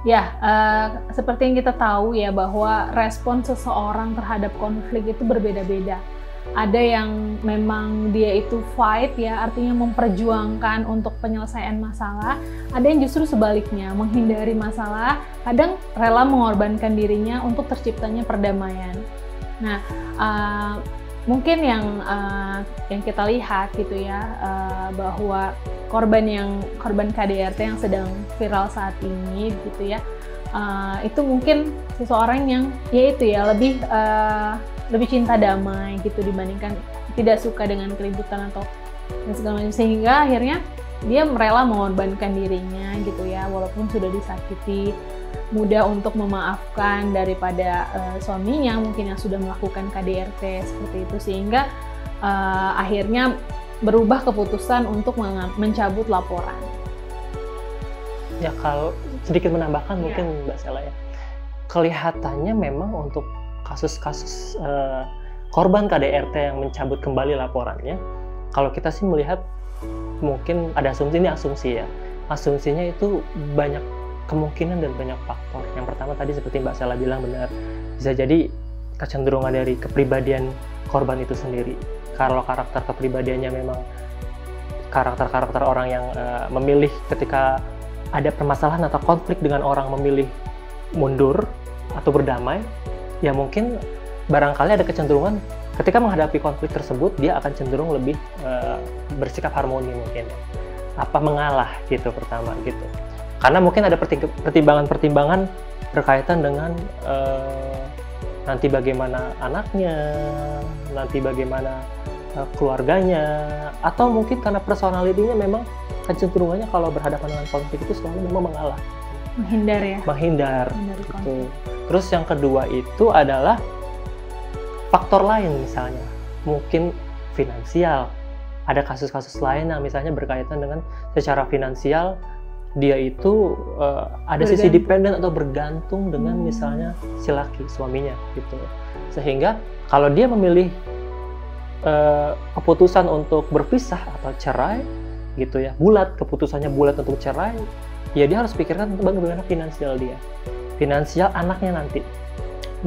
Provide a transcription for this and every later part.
Ya, seperti yang kita tahu ya bahwa respon seseorang terhadap konflik itu berbeda-beda. Ada yang memang dia itu fight ya, artinya memperjuangkan untuk penyelesaian masalah. Ada yang justru sebaliknya, menghindari masalah, kadang rela mengorbankan dirinya untuk terciptanya perdamaian. Nah, mungkin yang kita lihat gitu ya, bahwa korban KDRT yang sedang viral saat ini gitu ya, itu mungkin seseorang yang yaitu ya lebih cinta damai gitu dibandingkan tidak suka dengan keributan atau segala macam, sehingga akhirnya dia rela mengorbankan dirinya gitu ya, walaupun sudah disakiti, mudah untuk memaafkan daripada suaminya mungkin yang sudah melakukan KDRT seperti itu, sehingga akhirnya berubah keputusan untuk mencabut laporan. Ya, kalau sedikit menambahkan mungkin Mbak Sela ya, kelihatannya memang untuk kasus-kasus korban KDRT yang mencabut kembali laporannya, kalau kita sih melihat mungkin ada asumsi, ini asumsi ya, asumsinya itu banyak kemungkinan dan banyak faktor. Yang pertama tadi seperti Mbak Sela bilang benar, bisa jadi kecenderungan dari kepribadian korban itu sendiri. Kalau karakter kepribadiannya memang karakter orang yang memilih ketika ada permasalahan atau konflik dengan orang memilih mundur atau berdamai, ya mungkin barangkali ada kecenderungan ketika menghadapi konflik tersebut dia akan cenderung lebih bersikap harmoni mungkin, mengalah gitu pertama gitu. Karena mungkin ada pertimbangan-pertimbangan berkaitan dengan nanti bagaimana anaknya, nanti bagaimana keluarganya, atau mungkin karena personalitinya memang kecenderungannya kalau berhadapan dengan konflik itu selalu memang mengalah, menghindar ya, menghindar gitu. Terus yang kedua itu adalah faktor lain, misalnya mungkin finansial. Ada kasus-kasus lain yang misalnya berkaitan dengan secara finansial dia itu ada sisi dependen atau bergantung dengan misalnya si laki, suaminya gitu. Sehingga kalau dia memilih keputusan untuk berpisah atau cerai gitu ya, keputusannya bulat untuk cerai, ya dia harus pikirkan bagaimana finansial dia, finansial anaknya nanti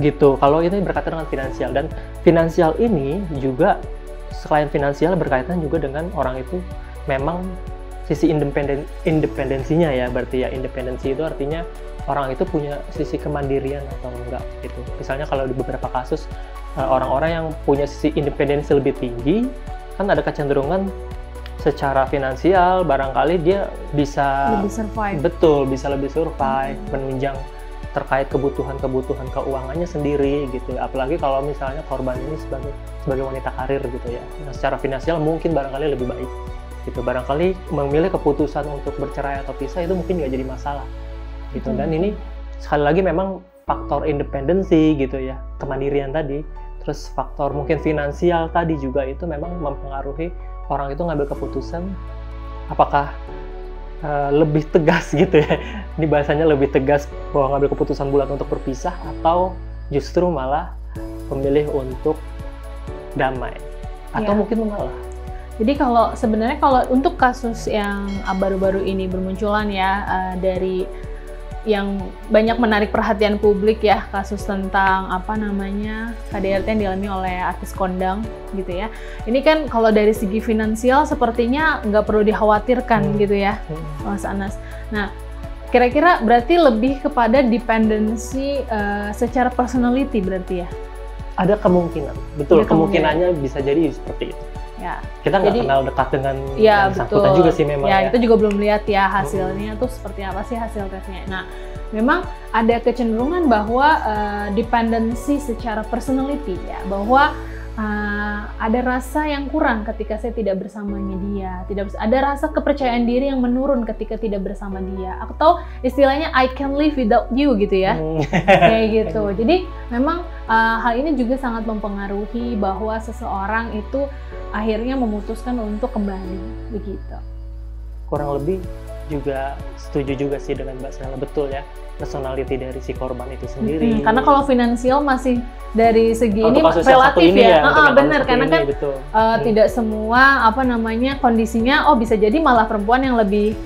gitu. Kalau ini berkaitan dengan finansial, dan finansial ini juga selain finansial berkaitan juga dengan orang itu memang sisi independensinya ya, berarti ya independensi itu artinya orang itu punya sisi kemandirian atau enggak gitu. Misalnya kalau di beberapa kasus orang-orang yang punya sisi independensi lebih tinggi, kan ada kecenderungan secara finansial barangkali dia bisa lebih survive. Betul, bisa lebih survive, menunjang terkait kebutuhan keuangannya sendiri gitu. Apalagi kalau misalnya korban ini sebagai wanita karir gitu ya. Nah, secara finansial mungkin barangkali lebih baik gitu. Barangkali memilih keputusan untuk bercerai atau pisah itu mungkin nggak jadi masalah gitu. Dan ini sekali lagi memang faktor independensi gitu ya, kemandirian tadi. Terus faktor mungkin finansial tadi juga itu memang mempengaruhi orang itu ngambil keputusan apakah lebih tegas gitu ya, ini bahasanya lebih tegas bahwa ngambil keputusan bulat untuk berpisah atau justru malah memilih untuk damai atau mungkin mengalah. Jadi sebenarnya kalau untuk kasus yang baru-baru ini bermunculan ya, dari yang banyak menarik perhatian publik ya, kasus tentang KDRT yang dialami oleh artis kondang gitu ya. Ini kan kalau dari segi finansial sepertinya nggak perlu dikhawatirkan gitu ya, Mas Anas. Nah, kira-kira berarti lebih kepada dependensi secara personality berarti ya? Ada kemungkinan, betul, kemungkinannya bisa jadi seperti itu. Ya, kita nggak kenal dekat dengan yang bersangkutan juga sih memang ya. Kita juga belum lihat ya hasilnya tuh seperti apa sih hasil tesnya. Nah, memang ada kecenderungan bahwa dependensi secara personality ya, bahwa ada rasa yang kurang ketika saya tidak bersamanya dia, ada rasa kepercayaan diri yang menurun ketika tidak bersama dia, atau istilahnya I can live without you gitu ya, kayak gitu. Jadi memang hal ini juga sangat mempengaruhi bahwa seseorang itu akhirnya memutuskan untuk kembali begitu. Kurang lebih juga setuju juga sih dengan Mbak Sela, betul ya, personality dari si korban itu sendiri. Karena kalau finansial masih dari segi ini kasus yang satu relatif ini ya, untuk yang benar satu karena ini, kan betul. tidak semua kondisinya bisa jadi malah perempuan yang lebih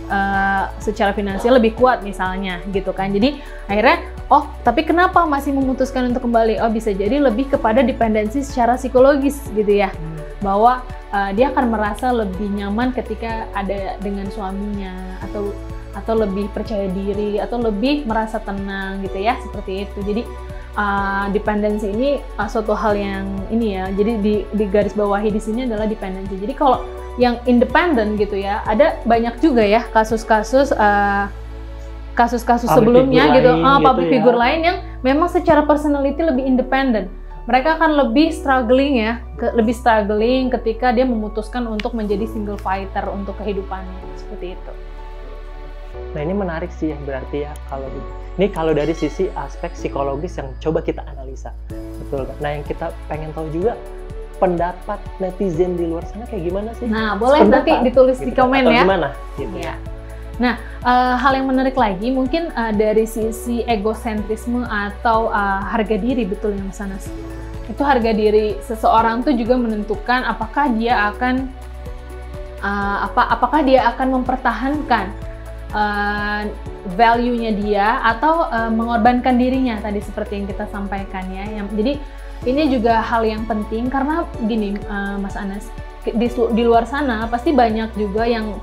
secara finansial lebih kuat misalnya gitu kan. Jadi akhirnya tapi kenapa masih memutuskan untuk kembali? Bisa jadi lebih kepada dependensi secara psikologis gitu ya, bahwa dia akan merasa lebih nyaman ketika ada dengan suaminya, atau lebih percaya diri, atau lebih merasa tenang gitu ya, seperti itu. Jadi dependensi ini suatu hal yang ini ya, jadi di garis bawahi di sini adalah dependensi. Jadi kalau yang independen gitu ya, ada banyak juga ya kasus-kasus sebelumnya gitu, public figure lain yang memang secara personality lebih independen. Mereka akan lebih struggling ketika dia memutuskan untuk menjadi single fighter untuk kehidupannya, seperti itu. Nah ini menarik sih ya, berarti ya kalau dari sisi aspek psikologis yang coba kita analisa, betul kan? Nah yang kita pengen tahu juga pendapat netizen di luar sana kayak gimana sih? Nah boleh nanti ditulis di komen ya. Gimana? Gitu. Ya. Nah hal yang menarik lagi mungkin dari sisi egosentrisme atau harga diri, betul ya Mas Anas. Itu harga diri seseorang tuh juga menentukan apakah dia akan mempertahankan value-nya dia atau mengorbankan dirinya tadi seperti yang kita sampaikan ya. Jadi ini juga hal yang penting karena gini Mas Anas, di luar sana pasti banyak juga yang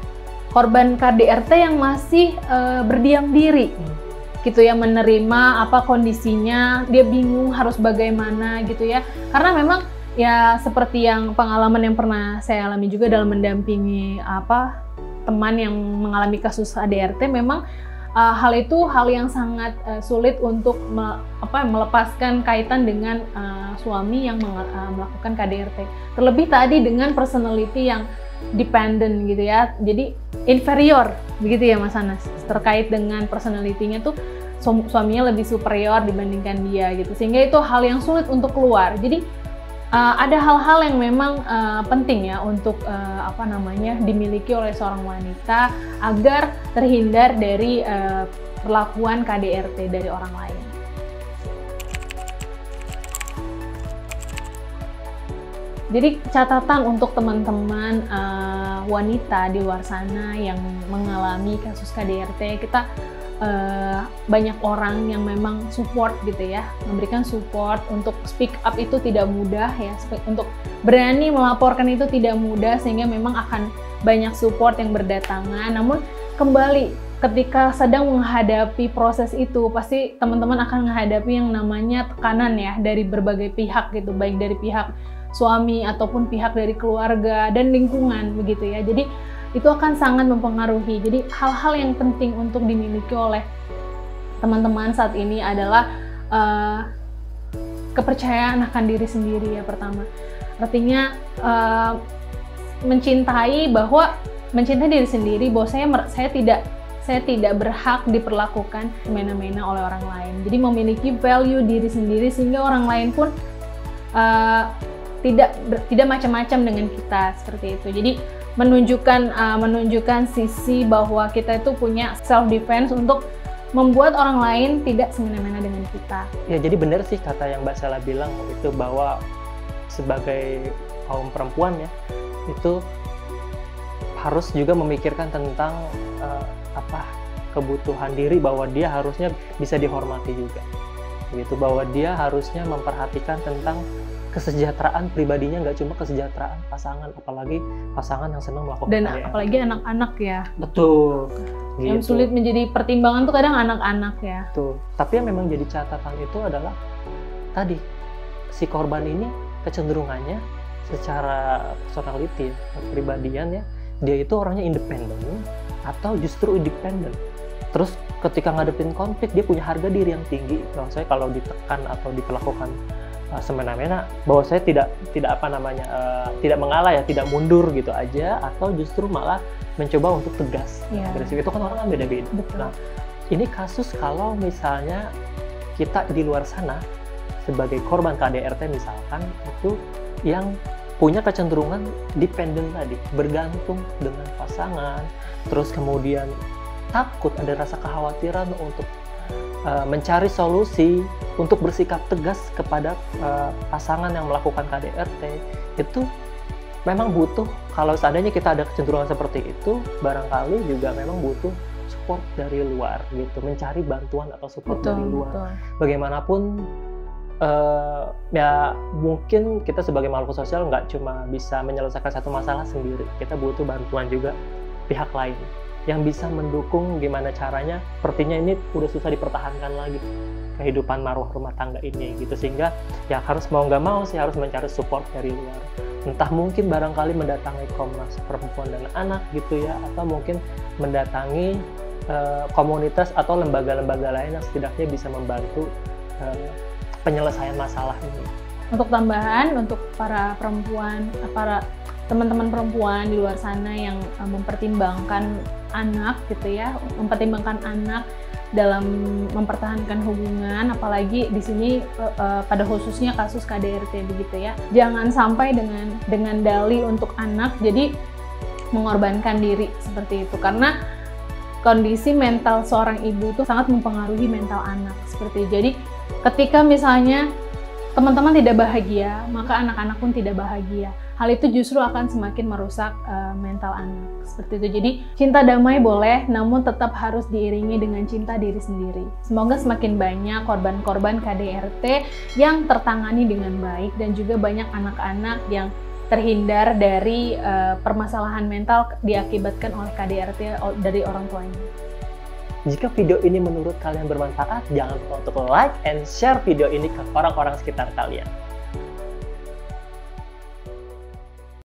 korban KDRT yang masih berdiam diri gitu ya, menerima kondisinya, dia bingung harus bagaimana gitu ya, karena memang ya seperti yang pengalaman yang pernah saya alami juga dalam mendampingi teman yang mengalami kasus ADRT, memang hal itu hal yang sangat sulit untuk melepaskan kaitan dengan suami yang melakukan KDRT, terlebih tadi dengan personality yang dependent gitu ya, jadi inferior begitu ya Mas Anas, terkait dengan personality-nya tuh suaminya lebih superior dibandingkan dia gitu, sehingga itu hal yang sulit untuk keluar. Jadi ada hal-hal yang memang penting ya untuk dimiliki oleh seorang wanita agar terhindar dari perlakuan KDRT dari orang lain. Jadi catatan untuk teman-teman wanita di luar sana yang mengalami kasus KDRT, kita banyak orang yang memang support gitu ya, memberikan support. Untuk speak up itu tidak mudah ya, untuk berani melaporkan itu tidak mudah, sehingga memang akan banyak support yang berdatangan. Namun kembali ketika sedang menghadapi proses itu, pasti teman-teman akan menghadapi yang namanya tekanan ya dari berbagai pihak gitu, baik dari pihak suami ataupun pihak dari keluarga dan lingkungan begitu ya. Jadi itu akan sangat mempengaruhi. Jadi hal-hal yang penting untuk dimiliki oleh teman-teman saat ini adalah kepercayaan akan diri sendiri ya pertama. Artinya mencintai diri sendiri, bahwa saya tidak berhak diperlakukan semena-mena oleh orang lain. Jadi memiliki value diri sendiri sehingga orang lain pun tidak macam-macam dengan kita, seperti itu. Jadi menunjukkan sisi bahwa kita itu punya self defense untuk membuat orang lain tidak semena-mena dengan kita. Ya, jadi benar sih kata yang Mbak Sela bilang itu, bahwa sebagai kaum perempuan ya, itu harus juga memikirkan tentang kebutuhan diri, bahwa dia harusnya bisa dihormati juga. Begitu, bahwa dia harusnya memperhatikan tentang kesejahteraan pribadinya, nggak cuma kesejahteraan pasangan, apalagi pasangan yang senang melakukan dan KDRT. Apalagi anak-anak ya. Betul. Yang sulit menjadi pertimbangan tuh kadang anak-anak ya. Betul. Tapi yang memang jadi catatan itu adalah tadi si korban ini kecenderungannya secara personality, kepribadian ya, dia itu orangnya independen atau justru independen. Terus ketika ngadepin konflik dia punya harga diri yang tinggi. Saya kalau ditekan atau diperlakukan semena-mena, bahwa saya tidak mengalah ya, tidak mundur gitu aja, atau justru malah mencoba untuk tegas. Agresif itu kan orang kan beda-beda. Nah, ini kasus kalau misalnya kita di luar sana sebagai korban KDRT misalkan, itu yang punya kecenderungan dependen tadi, bergantung dengan pasangan, terus kemudian takut, ada rasa kekhawatiran untuk mencari solusi, untuk bersikap tegas kepada pasangan yang melakukan KDRT, itu memang butuh, kalau seandainya kita ada kecenderungan seperti itu, barangkali juga memang butuh support dari luar gitu, mencari bantuan atau support dari luar. Bagaimanapun ya mungkin kita sebagai makhluk sosial nggak cuma bisa menyelesaikan satu masalah sendiri, kita butuh bantuan juga pihak lain yang bisa mendukung gimana caranya. Sepertinya ini udah susah dipertahankan lagi kehidupan marwah rumah tangga ini gitu, sehingga ya harus mau nggak mau sih harus mencari support dari luar, entah mungkin barangkali mendatangi Komnas Perempuan dan Anak gitu ya, atau mungkin mendatangi komunitas atau lembaga-lembaga lain yang setidaknya bisa membantu penyelesaian masalah ini. Untuk tambahan, untuk para perempuan, para teman-teman perempuan di luar sana yang mempertimbangkan anak gitu ya, mempertimbangkan anak dalam mempertahankan hubungan, apalagi di sini pada khususnya kasus KDRT begitu ya. Jangan sampai dengan dalih untuk anak jadi mengorbankan diri seperti itu, karena kondisi mental seorang ibu itu sangat mempengaruhi mental anak seperti itu. Jadi ketika misalnya teman-teman tidak bahagia, maka anak-anak pun tidak bahagia. Hal itu justru akan semakin merusak mental anak seperti itu. Jadi cinta damai boleh, namun tetap harus diiringi dengan cinta diri sendiri. Semoga semakin banyak korban-korban KDRT yang tertangani dengan baik, dan juga banyak anak-anak yang terhindar dari permasalahan mental diakibatkan oleh KDRT dari orang tuanya. Jika video ini menurut kalian bermanfaat, jangan lupa untuk like and share video ini ke orang-orang sekitar kalian.